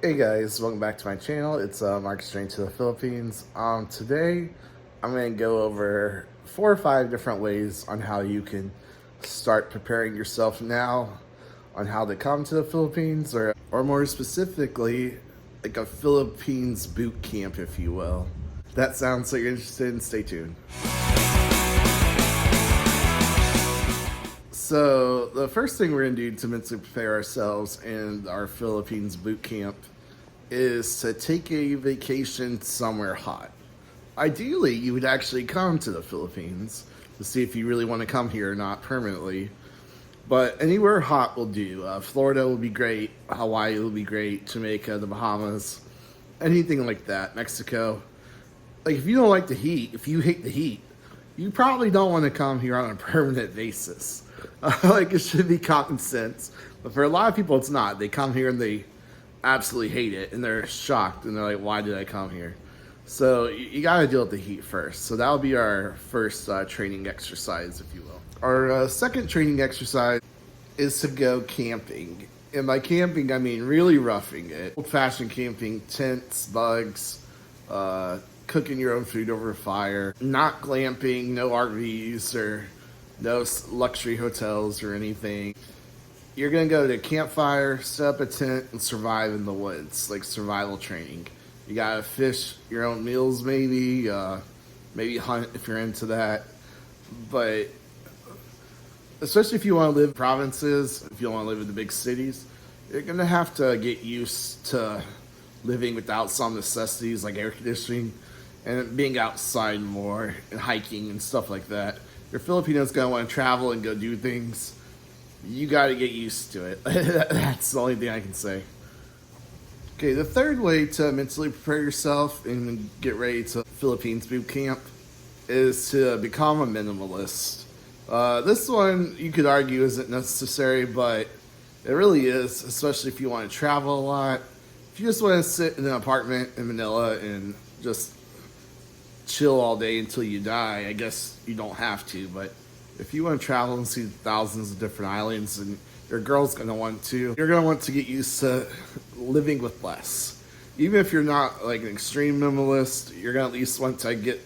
Hey guys, welcome back to my channel. It's Mark Strange to the Philippines. Today I'm going to go over 4 or 5 different ways on how you can start preparing yourself now on how to come to the Philippines, or more specifically, like a Philippines boot camp, if you will. If that sounds like you're interested in, stay tuned. So the first thing we're going to do to mentally prepare ourselves in our Philippines boot camp is to take a vacation somewhere hot. Ideally, you would actually come to the Philippines to see if you really want to come here or not permanently. But anywhere hot will do. Florida will be great. Hawaii will be great. Jamaica, the Bahamas, anything like that. Mexico. Like, if you don't like the heat, if you hate the heat, you probably don't want to come here on a permanent basis. Like, it should be common sense. But for a lot of people, it's not. They come here and they absolutely hate it, and they're shocked, and they're like, why did I come here? So you got to deal with the heat first. So that'll be our first training exercise, if you will. Our second training exercise is to go camping. And by camping, I mean really roughing it. Old-fashioned camping, tents, bugs, cooking your own food over a fire. Not glamping, no RVs or no luxury hotels or anything. You're going to go to a campfire, set up a tent, and survive in the woods, like survival training. You got to fish your own meals, maybe hunt if you're into that. But especially if you want to live in provinces, if you don't want to live in the big cities, you're going to have to get used to living without some necessities like air conditioning and being outside more and hiking and stuff like that. Your Filipinos going to want to travel and go do things. You got to get used to it. That's the only thing I can say. Okay, the third way to mentally prepare yourself and get ready to Philippines boot camp is to become a minimalist. This one you could argue isn't necessary, but it really is, especially if you want to travel a lot. If you just want to sit in an apartment in Manila and just chill all day until you die, I guess you don't have to, but if you want to travel and see thousands of different islands, and your girl's going to want to, you're going to want to get used to living with less. Even if you're not like an extreme minimalist, you're going to at least want to get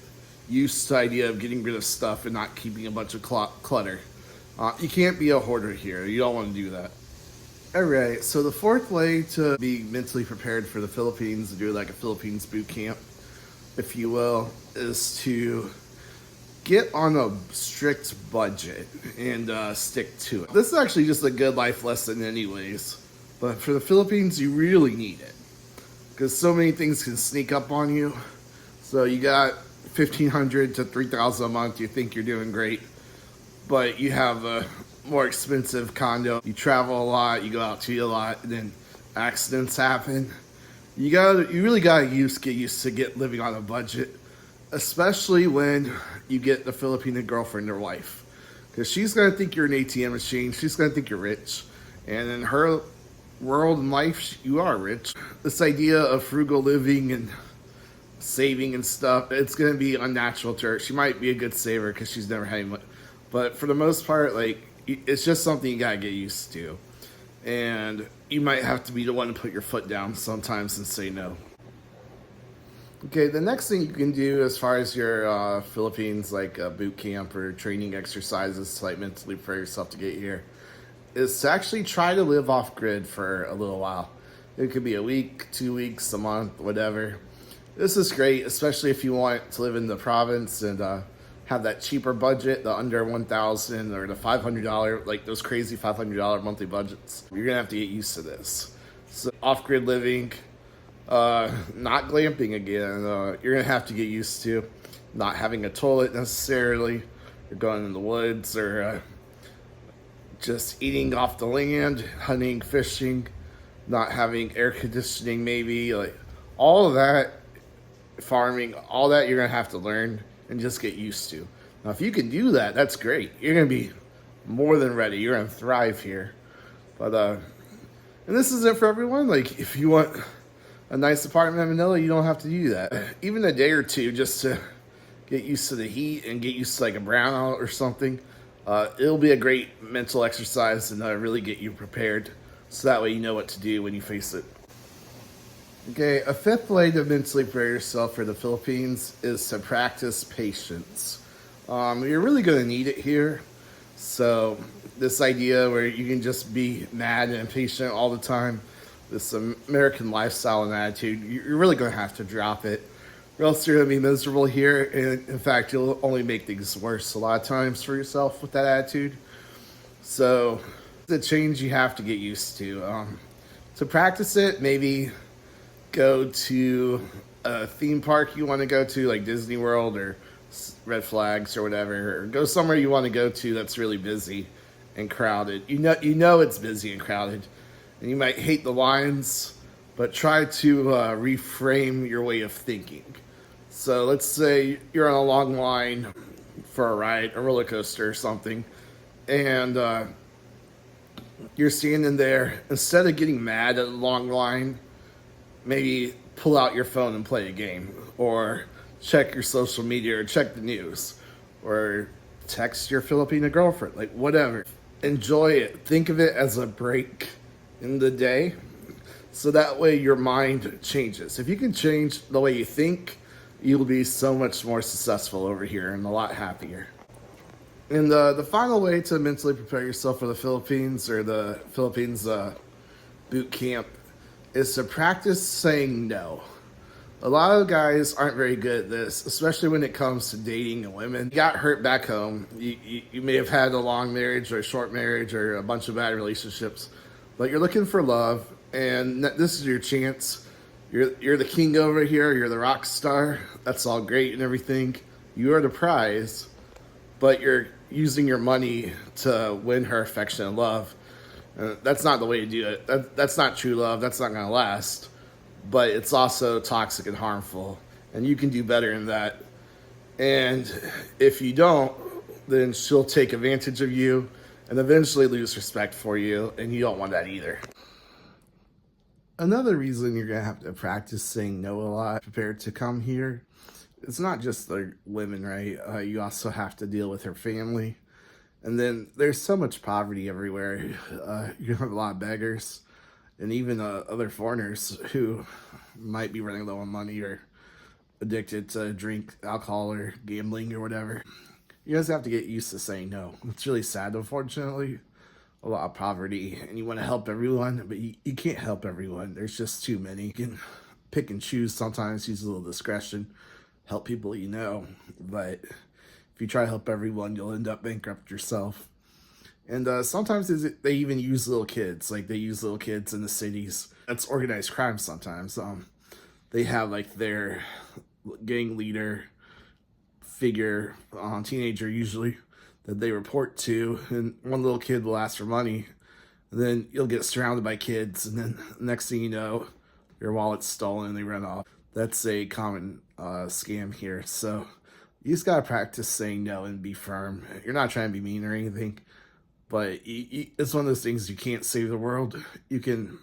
used to the idea of getting rid of stuff and not keeping a bunch of clutter. You can't be a hoarder here. You don't want to do that. Alright, so the fourth way to be mentally prepared for the Philippines, to do like a Philippines boot camp, if you will, is to get on a strict budget and stick to it. This is actually just a good life lesson anyways, but for the Philippines, you really need it because so many things can sneak up on you. So you got $1,500 to $3,000 a month, you think you're doing great, but you have a more expensive condo, you travel a lot, you go out to eat a lot, and then accidents happen. You really gotta get used to living on a budget, especially when you get the Filipino girlfriend or wife, because she's gonna think you're an ATM machine. She's gonna think you're rich, and in her world and life, you are rich. This idea of frugal living and saving and stuff, it's gonna be unnatural to her. She might be a good saver because she's never had much, but for the most part, like, it's just something you gotta get used to, and you might have to be the one to put your foot down sometimes and say no. Okay, the next thing you can do as far as your Philippines like boot camp or training exercises to like mentally prepare yourself to get here is to actually try to live off grid for a little while. It could be a week, 2 weeks, a month, whatever. This is great, especially if you want to live in the province and have that cheaper budget, the under $1,000 or the $500, like those crazy $500 monthly budgets. You're gonna have to get used to this. So off-grid living, not glamping again. You're gonna have to get used to not having a toilet necessarily. You're going in the woods or just eating off the land, hunting, fishing, not having air conditioning, maybe like all of that, farming, all that you're gonna have to learn and just get used to. Now, if you can do that, that's great. You're gonna be more than ready. You're gonna thrive here. But and this isn't for everyone. Like, if you want a nice apartment in Manila, you don't have to do that. Even a day or two just to get used to the heat and get used to like a brownout or something. It'll be a great mental exercise and really get you prepared, so that way you know what to do when you face it. Okay, a fifth way to mentally prepare yourself for the Philippines is to practice patience. You're really going to need it here. So, this idea where you can just be mad and impatient all the time, this American lifestyle and attitude, you're really going to have to drop it. Or else you're going to be miserable here. And in fact, you'll only make things worse a lot of times for yourself with that attitude. So, the change you have to get used to. To practice it, maybe go to a theme park you want to go to, like Disney World or Red Flags or whatever, or go somewhere you want to go to that's really busy and crowded. You know it's busy and crowded, and you might hate the lines, but try to reframe your way of thinking. So let's say you're on a long line for a ride, a roller coaster or something, and you're standing there. Instead of getting mad at the long line, maybe pull out your phone and play a game, or check your social media, or check the news, or text your Filipino girlfriend, like whatever. Enjoy it. Think of it as a break in the day, so that way your mind changes. If you can change the way you think, you'll be so much more successful over here and a lot happier. And the final way to mentally prepare yourself for the Philippines, or the Philippines boot camp, is to practice saying no. A lot of guys aren't very good at this, especially when it comes to dating and women. You got hurt back home. You may have had a long marriage or a short marriage or a bunch of bad relationships, but you're looking for love, and this is your chance. You're the king over here. You're the rock star. That's all great and everything. You are the prize, but you're using your money to win her affection and love. That's not the way to do it. That's not true love. That's not going to last. But it's also toxic and harmful. And you can do better than that. And if you don't, then she'll take advantage of you and eventually lose respect for you. And you don't want that either. Another reason you're going to have to practice saying no a lot, prepared to come here, it's not just the women, right? You also have to deal with her family. And then there's so much poverty everywhere. You have a lot of beggars, and even other foreigners who might be running low on money or addicted to drink, alcohol, or gambling or whatever. You guys have to get used to saying no. It's really sad, unfortunately. A lot of poverty, and you want to help everyone, but you can't help everyone. There's just too many. You can pick and choose sometimes, use a little discretion, help people you know, but if you try to help everyone, you'll end up bankrupt yourself. And sometimes they even use little kids. Like, they use little kids in the cities. That's organized crime sometimes. They have, like, their gang leader figure, teenager usually, that they report to. And one little kid will ask for money. And then you'll get surrounded by kids. And then next thing you know, your wallet's stolen and they run off. That's a common scam here. So you just gotta practice saying no and be firm. You're not trying to be mean or anything, but it's one of those things. You can't save the world. You can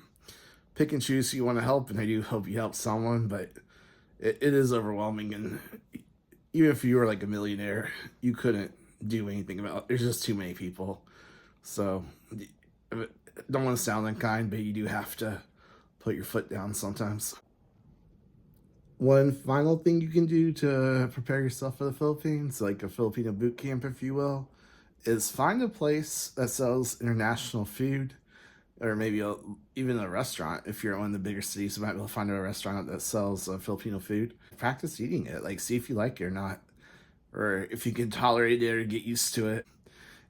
pick and choose who you want to help, and I do hope you help someone, but it is overwhelming. And even if you were like a millionaire, you couldn't do anything about it. There's just too many people. So I don't want to sound unkind, but you do have to put your foot down sometimes. One final thing you can do to prepare yourself for the Philippines, like a Filipino boot camp, if you will, is find a place that sells international food, or maybe even a restaurant. If you're in one of the bigger cities, you might be able to find a restaurant that sells Filipino food. Practice eating it, like see if you like it or not, or if you can tolerate it or get used to it.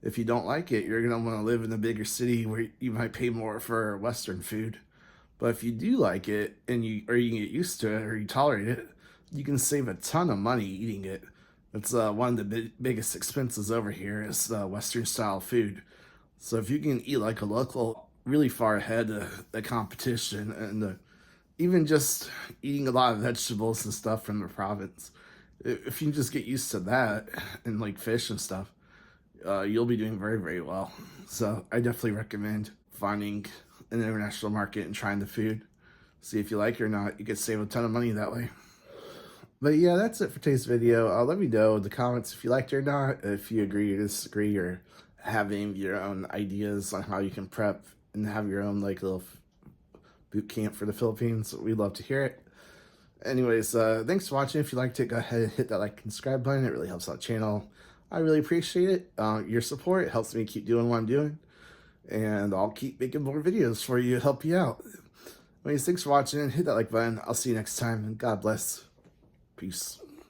If you don't like it, you're gonna want to live in a bigger city where you might pay more for Western food. But if you do like it, and you can get used to it, or you tolerate it, you can save a ton of money eating it. It's one of the biggest expenses over here is Western style food. So if you can eat like a local, really far ahead of the competition, and even just eating a lot of vegetables and stuff from the province, if you just get used to that and like fish and stuff, you'll be doing very, very well. So I definitely recommend finding an international market and trying the food. See if you like it or not. You could save a ton of money that way. But yeah, that's it for today's video. Let me know in the comments if you liked it or not, if you agree or disagree, or have any of your own ideas on how you can prep and have your own like little boot camp for the Philippines. We'd love to hear it. Anyways, thanks for watching. If you liked it, go ahead and hit that like and subscribe button. It really helps out the channel. I really appreciate it. Your support. It helps me keep doing what I'm doing. And I'll keep making more videos for you to help you out. Anyways, thanks for watching. Hit that like button. I'll see you next time. And God bless. Peace.